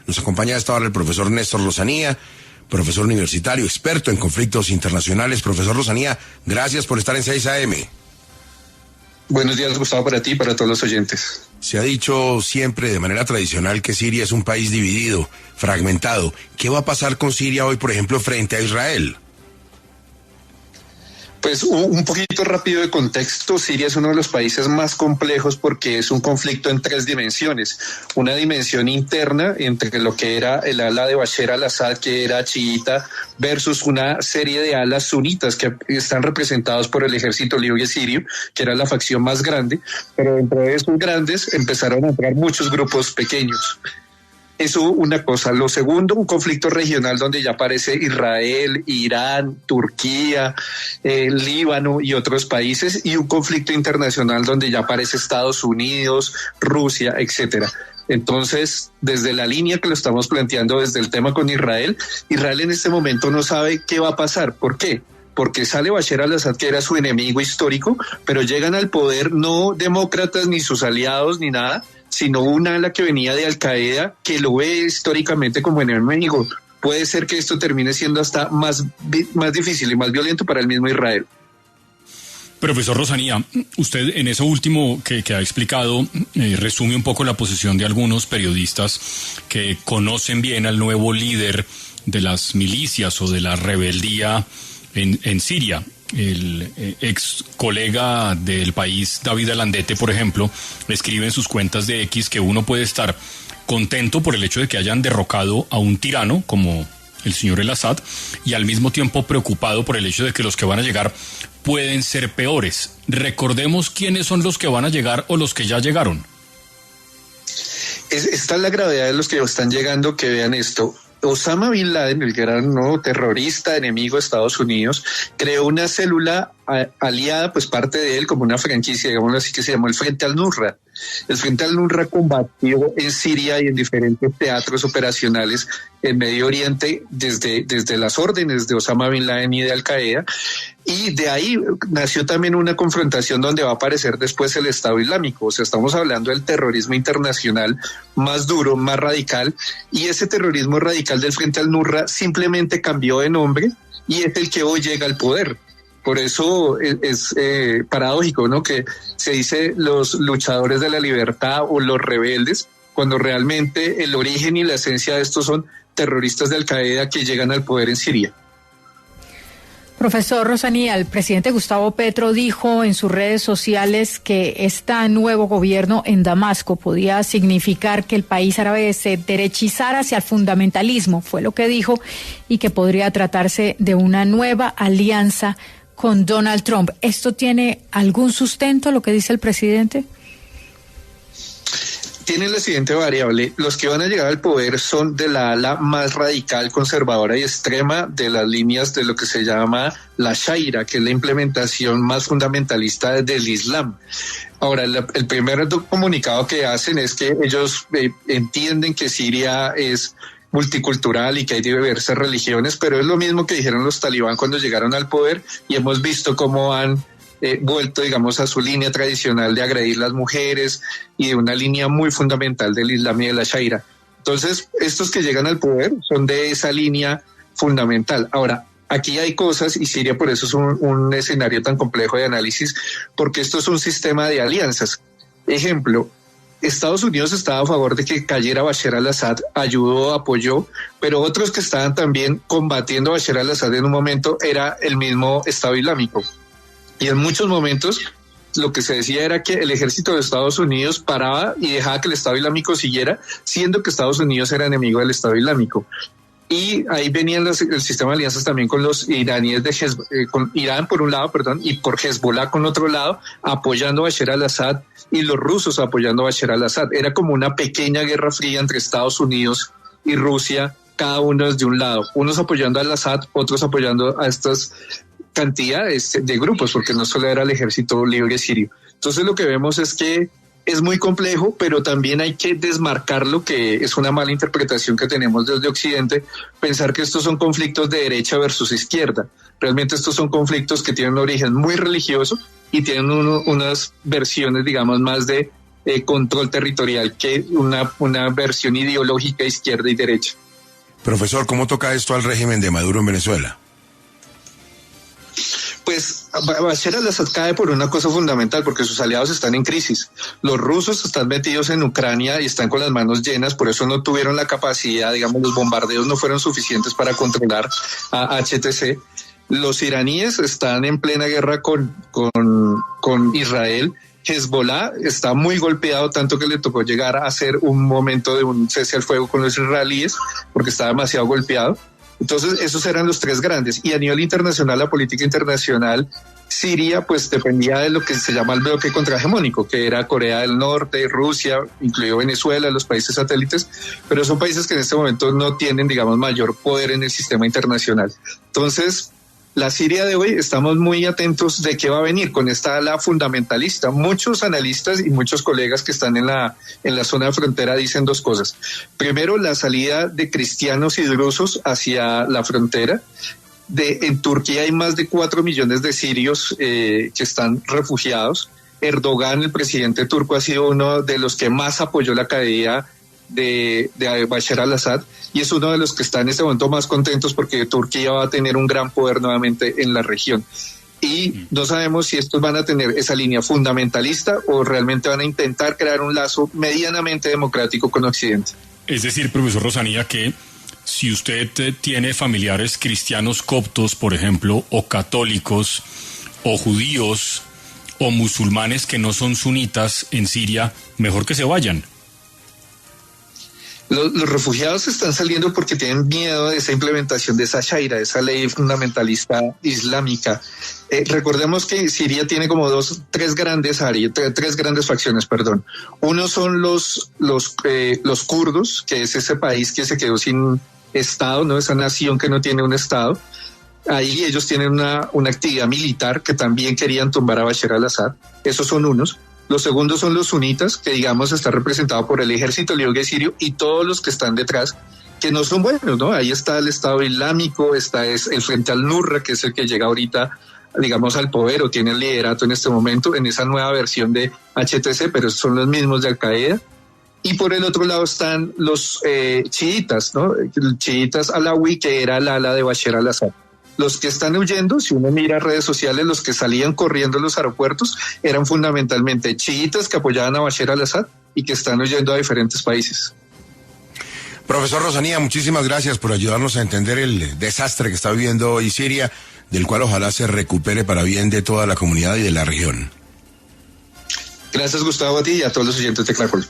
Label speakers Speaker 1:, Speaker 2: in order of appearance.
Speaker 1: Nos acompaña a esta hora el profesor Néstor Lozanía, profesor universitario, experto en conflictos internacionales. Profesor Lozanía, gracias por estar en 6 AM.
Speaker 2: Buenos días, Gustavo, para ti y para todos los oyentes.
Speaker 1: Se ha dicho siempre de manera tradicional que Siria es un país dividido, fragmentado. ¿Qué va a pasar con Siria hoy, por ejemplo, frente a Israel?
Speaker 2: Pues un poquito rápido de contexto. Siria es uno de los países más complejos porque es un conflicto en 3 dimensiones. Una dimensión interna entre lo que era el ala de Bashar al-Assad, que era chiita, versus una serie de alas sunitas que están representados por el ejército libre sirio, que era la facción más grande, pero dentro de esos grandes empezaron a entrar muchos grupos pequeños. Eso una cosa. Lo segundo, un conflicto regional donde ya aparece Israel, Irán, Turquía, Líbano y otros países, y un conflicto internacional donde ya aparece Estados Unidos, Rusia, etcétera. Entonces, desde la línea que lo estamos planteando, desde el tema con Israel, Israel en este momento no sabe qué va a pasar. ¿Por qué? Porque sale Bashar al-Assad, que era su enemigo histórico, pero llegan al poder no demócratas ni sus aliados ni nada, sino una ala que venía de Al-Qaeda que lo ve históricamente como enemigo. Puede ser que esto termine siendo hasta más difícil y más violento para el mismo Israel.
Speaker 3: Profesor Lozanía, usted en eso último que ha explicado resume un poco la posición de algunos periodistas que conocen bien al nuevo líder de las milicias o de la rebeldía en Siria. El ex colega del país, David Alandete, por ejemplo, escribe en sus cuentas de X que uno puede estar contento por el hecho de que hayan derrocado a un tirano como el señor el-Assad y al mismo tiempo preocupado por el hecho de que los que van a llegar pueden ser peores. Recordemos quiénes son los que van a llegar o los que ya llegaron.
Speaker 2: Esta es la gravedad de los que están llegando, que vean esto. Osama Bin Laden, el gran nuevo terrorista enemigo de Estados Unidos, creó una célula aliada, pues parte de él, como una franquicia, digámoslo así, que se llamó el Frente al-Nusra. El Frente al-Nusra combatió en Siria y en diferentes teatros operacionales en Medio Oriente desde las órdenes de Osama Bin Laden y de Al-Qaeda, y de ahí nació también una confrontación donde va a aparecer después el Estado Islámico. O sea, estamos hablando del terrorismo internacional más duro, más radical, y ese terrorismo radical del Frente al-Nusra simplemente cambió de nombre y es el que hoy llega al poder. Por eso es paradójico, ¿no?, que se dice los luchadores de la libertad o los rebeldes, cuando realmente el origen y la esencia de estos son terroristas de Al-Qaeda que llegan al poder en Siria.
Speaker 4: Profesor Lozanía, el presidente Gustavo Petro dijo en sus redes sociales que este nuevo gobierno en Damasco podía significar que el país árabe se derechizara hacia el fundamentalismo, fue lo que dijo, y que podría tratarse de una nueva alianza con Donald Trump. ¿Esto tiene algún sustento, lo que dice el presidente?
Speaker 2: Tiene la siguiente variable: los que van a llegar al poder son de la ala más radical, conservadora y extrema de las líneas de lo que se llama la Sharia, que es la implementación más fundamentalista del Islam. Ahora, el primer comunicado que hacen es que ellos entienden que Siria es multicultural y que hay diversas religiones, pero es lo mismo que dijeron los talibán cuando llegaron al poder, y hemos visto cómo han vuelto, digamos, a su línea tradicional de agredir las mujeres y de una línea muy fundamental del Islam y de la Sharia. Entonces, estos que llegan al poder son de esa línea fundamental. Ahora, aquí hay cosas, y Siria por eso es un escenario tan complejo de análisis, porque esto es un sistema de alianzas. Ejemplo, Estados Unidos estaba a favor de que cayera Bashar al-Assad, ayudó, apoyó, pero otros que estaban también combatiendo a Bashar al-Assad en un momento era el mismo Estado Islámico. Y en muchos momentos lo que se decía era que el ejército de Estados Unidos paraba y dejaba que el Estado Islámico siguiera, siendo que Estados Unidos era enemigo del Estado Islámico. Y ahí venían el sistema de alianzas también con los iraníes con Irán por un lado, y por Hezbollah con otro lado, apoyando a Bashar al-Assad, y los rusos apoyando a Bashar al-Assad. Era como una pequeña guerra fría entre Estados Unidos y Rusia, cada uno desde un lado, unos apoyando al Assad, otros apoyando a estas cantidades de grupos, porque no solo era el ejército libre sirio. Entonces lo que vemos es que es muy complejo, pero también hay que desmarcar lo que es una mala interpretación que tenemos desde Occidente, pensar que estos son conflictos de derecha versus izquierda. Realmente estos son conflictos que tienen un origen muy religioso y tienen unas versiones, digamos, más de control territorial que una versión ideológica izquierda y derecha.
Speaker 1: Profesor, ¿cómo toca esto al régimen de Maduro en Venezuela?
Speaker 2: Pues Bashar al-Assad cae por una cosa fundamental, porque sus aliados están en crisis. Los rusos están metidos en Ucrania y están con las manos llenas, por eso no tuvieron la capacidad, digamos, los bombardeos no fueron suficientes para controlar a HTC. Los iraníes están en plena guerra con Israel. Hezbollah está muy golpeado, tanto que le tocó llegar a hacer un momento de un cese al fuego con los israelíes, porque estaba demasiado golpeado. Entonces, esos eran los tres grandes. Y a nivel internacional, la política internacional, Siria, pues dependía de lo que se llama el bloque contrahegemónico, que era Corea del Norte, Rusia, incluido Venezuela, los países satélites, pero son países que en este momento no tienen, digamos, mayor poder en el sistema internacional. Entonces, la Siria de hoy, estamos muy atentos de qué va a venir con esta ala fundamentalista. Muchos analistas y muchos colegas que están en la zona de frontera dicen dos cosas. Primero, la salida de cristianos y drusos hacia la frontera. En Turquía hay más de 4 millones de sirios que están refugiados. Erdogan, el presidente turco, ha sido uno de los que más apoyó la caída de Bashar al-Assad, y es uno de los que está en este momento más contentos porque Turquía va a tener un gran poder nuevamente en la región. Y no sabemos si estos van a tener esa línea fundamentalista o realmente van a intentar crear un lazo medianamente democrático con Occidente.
Speaker 3: Es decir, profesor Rosanía, que si usted tiene familiares cristianos coptos, por ejemplo, o católicos, o judíos, o musulmanes que no son sunitas en Siria, mejor que se vayan.
Speaker 2: Los refugiados están saliendo porque tienen miedo de esa implementación de esa shaira, de esa ley fundamentalista islámica. Recordemos que Siria tiene como tres grandes facciones, perdón. Uno son los kurdos, que es ese país que se quedó sin estado, ¿no? Esa nación que no tiene un estado. Ahí ellos tienen una actividad militar que también querían tumbar a Bashar al-Assad. Esos son unos. Los segundos son los sunitas, que digamos está representado por el ejército libre sirio y todos los que están detrás, que no son buenos, ¿no? Ahí está el Estado Islámico, es el Frente al-Nusra, que es el que llega ahorita, digamos, al poder o tiene el liderato en este momento, en esa nueva versión de HTC, pero son los mismos de Al-Qaeda. Y por el otro lado están los chiitas, ¿no? Chiitas alawi, que era el ala de Bashar al-Assad. Los que están huyendo, si uno mira redes sociales, los que salían corriendo en los aeropuertos eran fundamentalmente chiitas que apoyaban a Bashar al-Assad y que están huyendo a diferentes países.
Speaker 1: Profesor Rosanía, muchísimas gracias por ayudarnos a entender el desastre que está viviendo hoy Siria, del cual ojalá se recupere para bien de toda la comunidad y de la región.
Speaker 2: Gracias, Gustavo, a ti y a todos los oyentes de Caracol.